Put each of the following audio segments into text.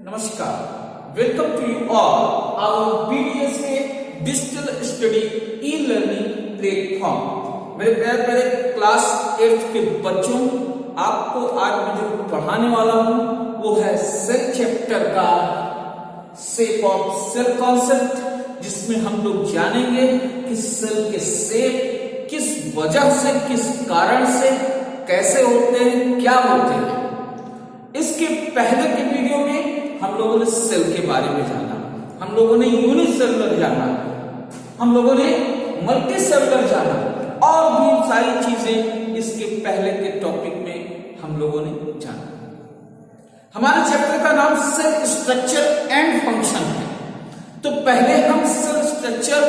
नमस्कार, welcome to you all our BDSA digital study e learning platform. मेरे प्यारे class 8 के बच्चों, आपको आज मैं जो पढ़ाने वाला हूं वो है सेल चैप्टर का शेप ऑफ सेल कॉन्सेप्ट, जिसमें हम लोग जानेंगे कि सेल के शेप किस वजह से, किस कारण से, कैसे होते हैं, क्या होते हैं। इसके पहले के वीडियो में हम लोगों ने सेल के बारे में जाना, हम लोगों ने यूनिसेलुलर जाना, हम लोगों ने मल्टी सेलुलर जाना और भी सारी चीजें इसके पहले के टॉपिक में हम लोगों ने जाना। हमारे चैप्टर का नाम सेल स्ट्रक्चर एंड फंक्शन है। तो पहले हम सेल स्ट्रक्चर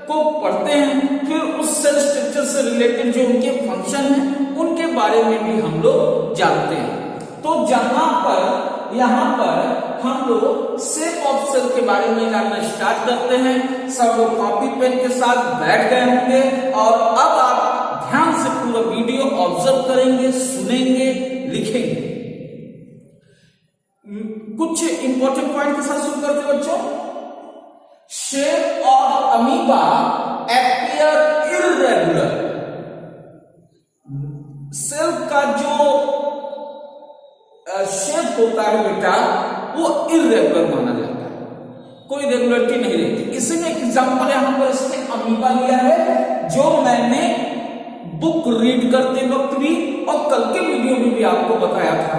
को पढ़ते हैं, फिर उस सेल स्ट्रक्चर से रिलेटेड जो उनके फंक्शन हैं उनके बारे में भी हम लोग जानते हैं। तो यहाँ पर हम लोग शेप ऑफ सेल के बारे में जानना स्टार्ट करते हैं। सब लोग कॉपी पेन के साथ बैठ गए होंगे और अब आप ध्यान से पूरा वीडियो ऑब्जर्व करेंगे, सुनेंगे, लिखेंगे। कुछ इंपॉर्टेंट पॉइंट के साथ शुरू करते हैं बच्चों। Shape of amoeba appear irregular. Cell का जो शेप होता है बेटा, वो इर्रेगुलर माना जाता है, कोई रेगुलरिटी नहीं रहती। इसमें एग्जांपल यहां पर इसने अमीबा लिया है, जो मैंने बुक रीड करते वक्त भी और कल के वीडियो में भी आपको बताया था।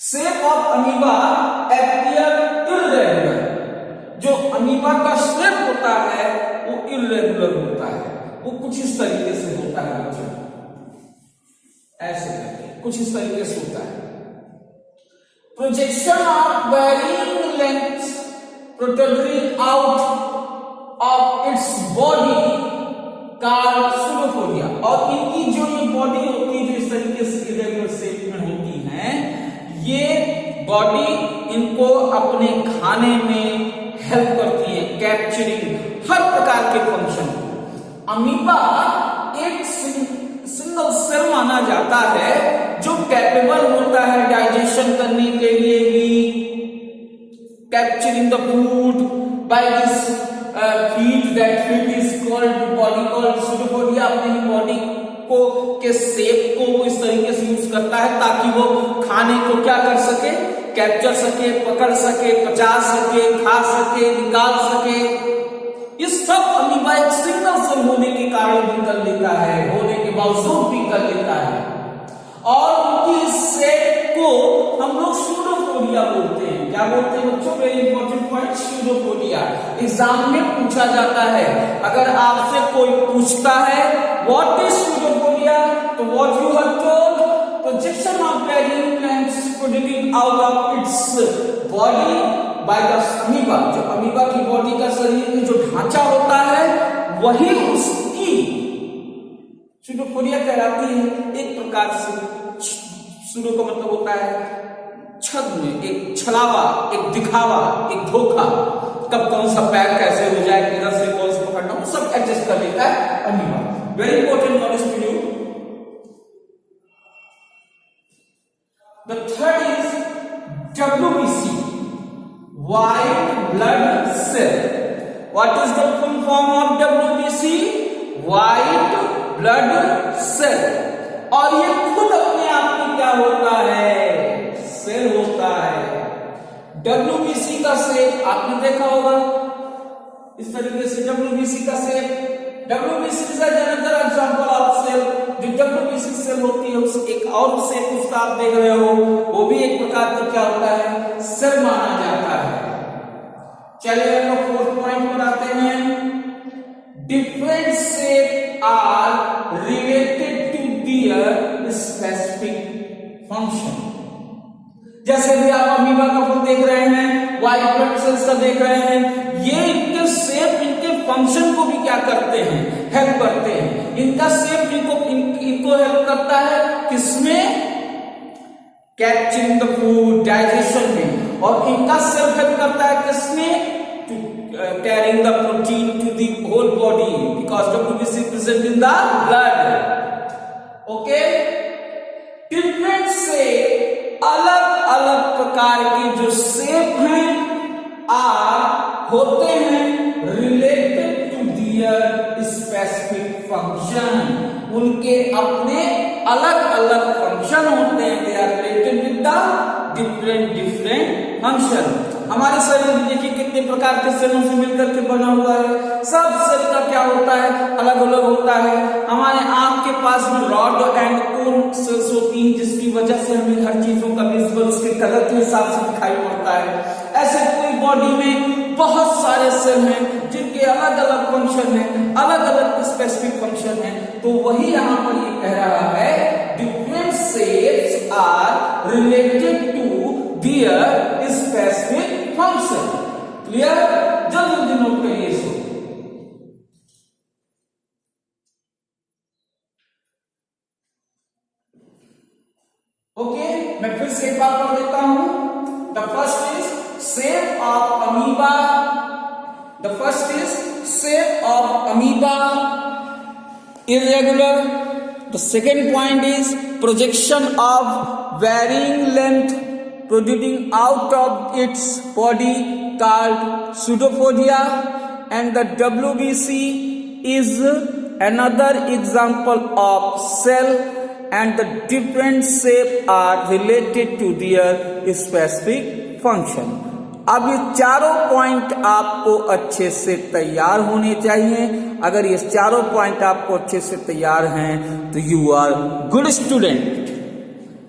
Shape of amoeba appear irregular. जो अमीबा का शेप होता है वो इर्रेगुलर होता है, वो कुछ इस तरीके से होता है बच्चों, ऐसे करके कुछ इस तरीके से होता है। Projection of varying length protruding out of its body called pseudopodia. और इनकी जो ये बॉडी होती है, जो इस तरीके से इरेगुलर शेप में होती है, ये बॉडी इनको अपने खाने में हेल्प करती है, कैप्चरिंग हर प्रकार के फंक्शन को। अमीबा एक सिंगल सेल माना जाता है जो कैपेबल होता है डाइजेशन करने के लिए भी, capturing the food by this feed. That feed is called body called pseudopodia. अपनी बॉडी को के शेप को वो इस तरीके से यूज करता है ताकि वो खाने को क्या कर सके, कैप्चर सके, पकड़ सके, पचा सके, खा सके, निकाल सके। ये सब अमीबा एक सिंगल सेल होने के कारण भी कर लेता है, होने के बावजूद भी कर लेता है। और उनकी शेप को हम लोग सूडोफोरिया बोलते हैं। क्या बोलते हैं बच्चों? Very important point, pseudopodia. Exam में पूछा जाता है, अगर आपसे कोई पूछता है व्हाट इज सूडोफोरिया, तो what you have told, projection of varying lengths protruding out of its body by the amoeba. जो अमीबा की बॉडी का शरीर में जो ढांचा होता है वही उसकी सूडोफोरिया कहलाती है। एक प्रकार से सूडो का मतलब होता है छद्म, एक छलावा, एक दिखावा, एक धोखा। कब कौन सा पैर कैसे हो जाए, किधर से कौन से पकड़ना, वो सब एडजस्ट कर लेता है amoeba. Very important knowledge to you. The third is WBC, white blood cell. What is the full form of WBC? White blood cell. और ये खुद अपने आप में क्या होता है? सेल होता है। WBC का शेप आपने देखा होगा इस तरीके से। WBC का shape, WBC is another example of cell। जो WBC सेल होती है उस एक और शेप उसका आप देख रहे हो, वो भी एक प्रकार का क्या होता है, सेल माना जाता है। चलिए हम लोग फोर्थ पॉइंट पर आते हैं। Different shape are related to their specific function. जैसे भी आप अमीबा का फूल देख रहे हैं, व्हाइट ब्लड सेल्स का देख रहे हैं, ये इनके शेप इनके फंक्शन को भी क्या करते हैं, हेल्प करते हैं। इनका शेप इनको हेल्प करता है किसमें, कैप्चरिंग द फूड, डाइजेशन में। और इनका शेप हेल्प करता है किसमें, to carrying the protein to the whole body, because WBC present in the blood. Okay, different shape अलग अलग प्रकार के जो शेप हैं होते हैं related to their specific function, उनके अपने अलग अलग फंक्शन होते हैं, they are related with the different function. हमारे शरीर में देखिए कितने प्रकार के सेलों से मिलकर के बना हुआ है, सब सेल का क्या होता है, अलग अलग होता है। हमारे आंख के पास में रॉड एंड कोन सेल्स होती हैं, जिसकी वजह से हमें हर चीजों का विजुअल उसके कलर के हिसाब से दिखाई पड़ता है। ऐसे पूरी बॉडी में बहुत सारे सेल हैं जिनके अलग अलग फंक्शन हैं, अलग अलग स्पेसिफिक फंक्शन हैं। तो वही यहाँ पर ये कह रहा है different shapes are related to their specific function. Clear? जल्दी जल्दी नोट करिए इसको। ओके, मैं फिर से एक बार पढ़ देता हूं। The first is shape of amoeba. The first is shape of amoeba, irregular. The second point is projection of varying length protruding out of its body called pseudopodia, and the WBC is another example of cell, and the different shape are related to their specific function. अब ये चारों point आपको अच्छे से तैयार होने चाहिए। अगर ये चारों पॉइंट आपको अच्छे से तैयार हैं तो you are good student.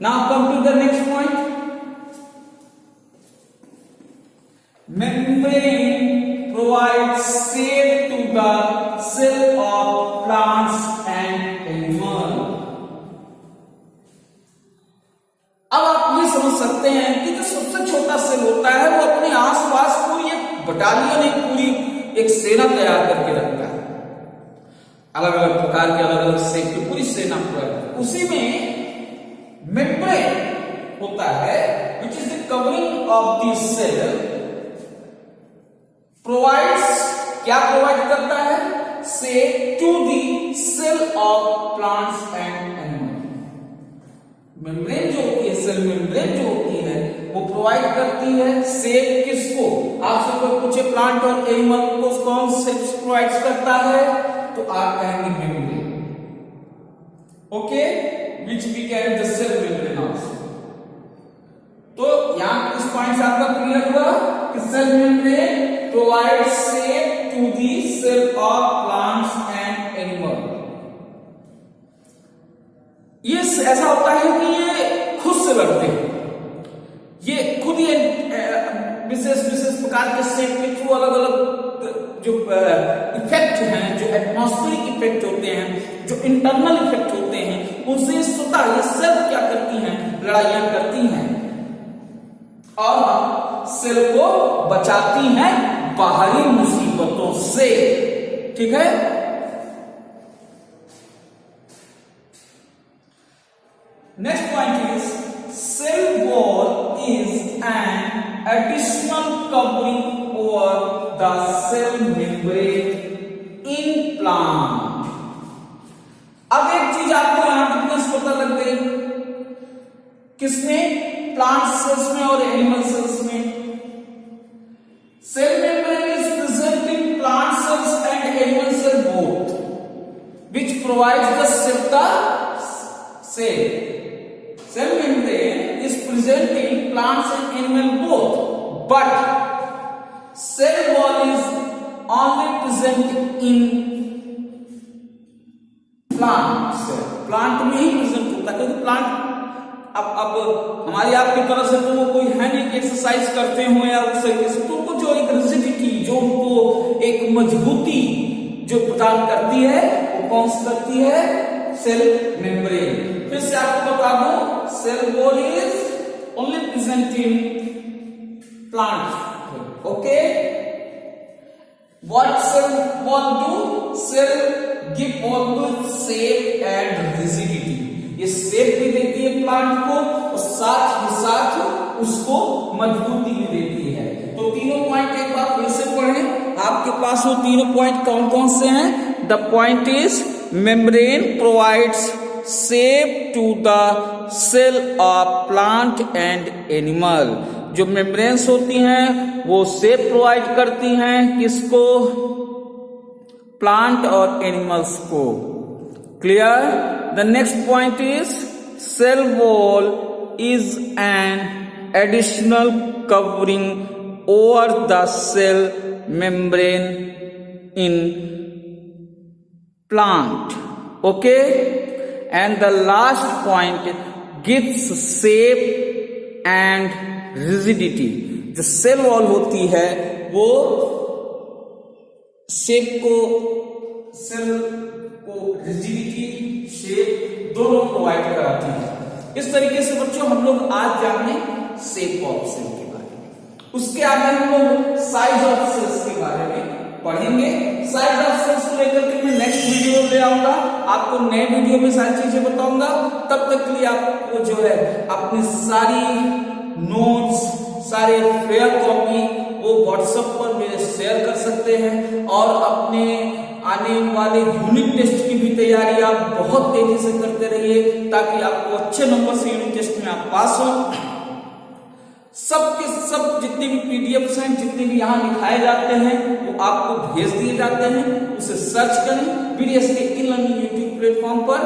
Now come to the next point. Membrane provides shape to the cell of plants and animal. अब आप ये समझ सकते हैं कि जो सबसे छोटा सेल होता है वो अपने आसपास पूरी एक बटालियन, एक पूरी एक सेना तैयार करके रखता है, अलग अलग प्रकार के अलग अलग शेप की पूरी सेना को। उसी में मेम्ब्रेन होता है which is the covering of the cell, provides, क्या प्रोवाइड करता है, shape to the cell of plants and animal. Membrane जो होती है, सेल मेम्ब्रेन जो होती है वो प्रोवाइड करती है शेप किसको, आपसे कोई पूछे प्लांट और एनिमल को कौन शेप प्रोवाइड करता है तो आप कहेंगे membrane. Okay, which we can the cell membrane also. तो यहां इस पॉइंट से आपका क्लियर हुआ कि cell membrane provide shape to the cell of plants and animal. ये ऐसा होता है कि ये खुद से बढ़ते हैं, ये खुद ही विशेष विशेष प्रकार के शेप के थ्रू अलग अलग जो इफेक्ट हैं, जो एटमॉस्फेरिक इफेक्ट होते हैं, जो इंटरनल इफेक्ट होते हैं, उनसे स्वतः ये सेल क्या करती हैं, लड़ाइयां करती हैं और सेल को बचाती हैं बाहरी मुसीबतों से। ठीक है, next point is cell wall is an additional covering over the cell membrane in plant। अब एक चीज आपको यहां डिफरेंस पता लग गई, किसमें, प्लांट सेल्स में और एनिमल सेल्स में। Cell membrane is present in plant cells and animal cell both, which provides the shelter cell. Cell membrane is present in plants and animal both, but cell wall is only present in plant cell. Plant में ही present होता है, क्योंकि plant अब हमारी आपकी तरफ से तो वो कोई है नहीं कि एक्सरसाइज करते हो या उस तरीके से, तो उनको जो एक रिजिडिटी, जो उनको एक मजबूती जो प्रदान करती है वो कौन सी करती है, सेल मेम्ब्रेन। फिर से आपको बता दूं, cell wall is only present in plant. Okay, what cell wall do, cell give always shape and rigidity. ये शेप भी देती है प्लांट को और साथ ही साथ उसको मजबूती भी देती है। तो तीनों पॉइंट एक बार फिर से पढ़ें, आपके पास वो तीनों पॉइंट कौन कौन से हैं। The point is membrane provides shape to the cell of plant and animal. जो मेम्ब्रेन्स होती हैं वो शेप प्रोवाइड करती हैं किसको? प्लांट और एनिमल्स को। Clear? The next point is cell wall is an additional covering over the cell membrane in plant. Okay, and the last point gives shape and rigidity. जो cell wall होती है वो shape को, cell को rigidity, shape दोनों provide कराती है। इस तरीके से बच्चों हम लोग आज जाने शेप ऑफ सेल के बारे में। उसके आगे हम लोग साइज ऑफ सेल्स के बारे में पढ़ेंगे। साइज ऑफ सेल्स को लेकर के मैं नेक्स्ट वीडियो ले आऊंगा, आपको नए वीडियो में सारी चीजें बताऊंगा। तब तक के लिए आपको जो है अपनी सारी नोट्स, सारे फेयर कॉपी वो व्हाट्सएप पर मेरे शेयर कर सकते हैं और अपने आने वाले यूनिट टेस्ट की भी तैयारी आप बहुत तेजी से करते रहिए ताकि आपको अच्छे नंबर से यूनिट टेस्ट में आप पास हो। सब के सब जितने भी पीडीएफ्स हैं, जितने भी यहाँ लिखाए जाते हैं वो आपको भेज दिए जाते हैं। उसे सर्च करें BDSK ई-लर्निंग यूट्यूब प्लेटफॉर्म पर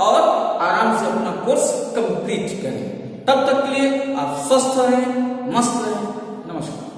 और आराम से अपना कोर्स कंप्लीट करें। तब तक के लिए आप स्वस्थ रहें, मस्त रहें। नमस्कार।